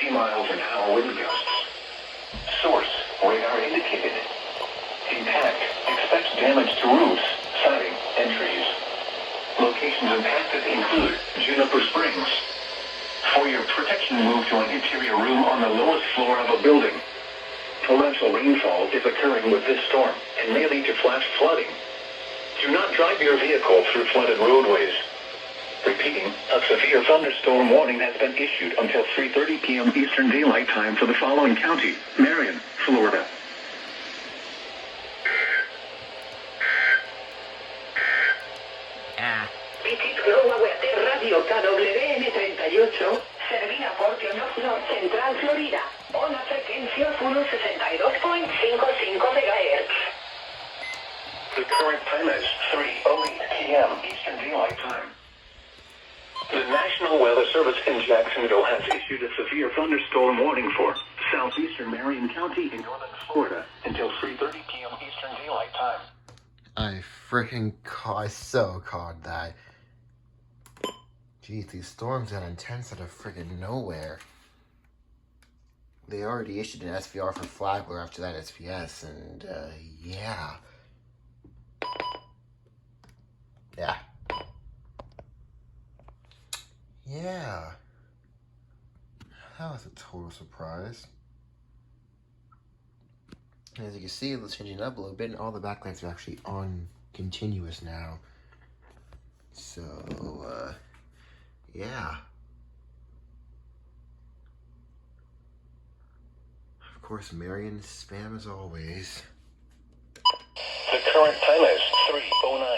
50 miles an hour wind gusts. Source, radar indicated. Impact, expects damage to roofs, siding, and trees. Locations impacted include Juniper Springs. For your protection, move to an interior room on the lowest floor of a building. Torrential rainfall is occurring with this storm and may lead to flash flooding. Do not drive your vehicle through flooded roadways. Repeating, a severe thunderstorm warning has been issued until 3:30 p.m. Eastern Daylight Time for the following county: Marion, Florida. Radio KWN38, servida por North Central Florida, una frecuencia 162.55 MHz. The current time is 3:08 p.m. Eastern Daylight Time. The National Weather Service in Jacksonville has issued a severe thunderstorm warning for southeastern Marion County in northern Florida until 3:30 p.m. Eastern Daylight Time. I so caught that. Geez, these storms got intense out of friggin' nowhere. They already issued an SVR for Flagler after that SPS, and yeah. That was a total surprise. As you can see, it's changing up a little bit, and all the backlights are actually on continuous now. So, yeah. Of course, Marion spam as always. The current time is 3:09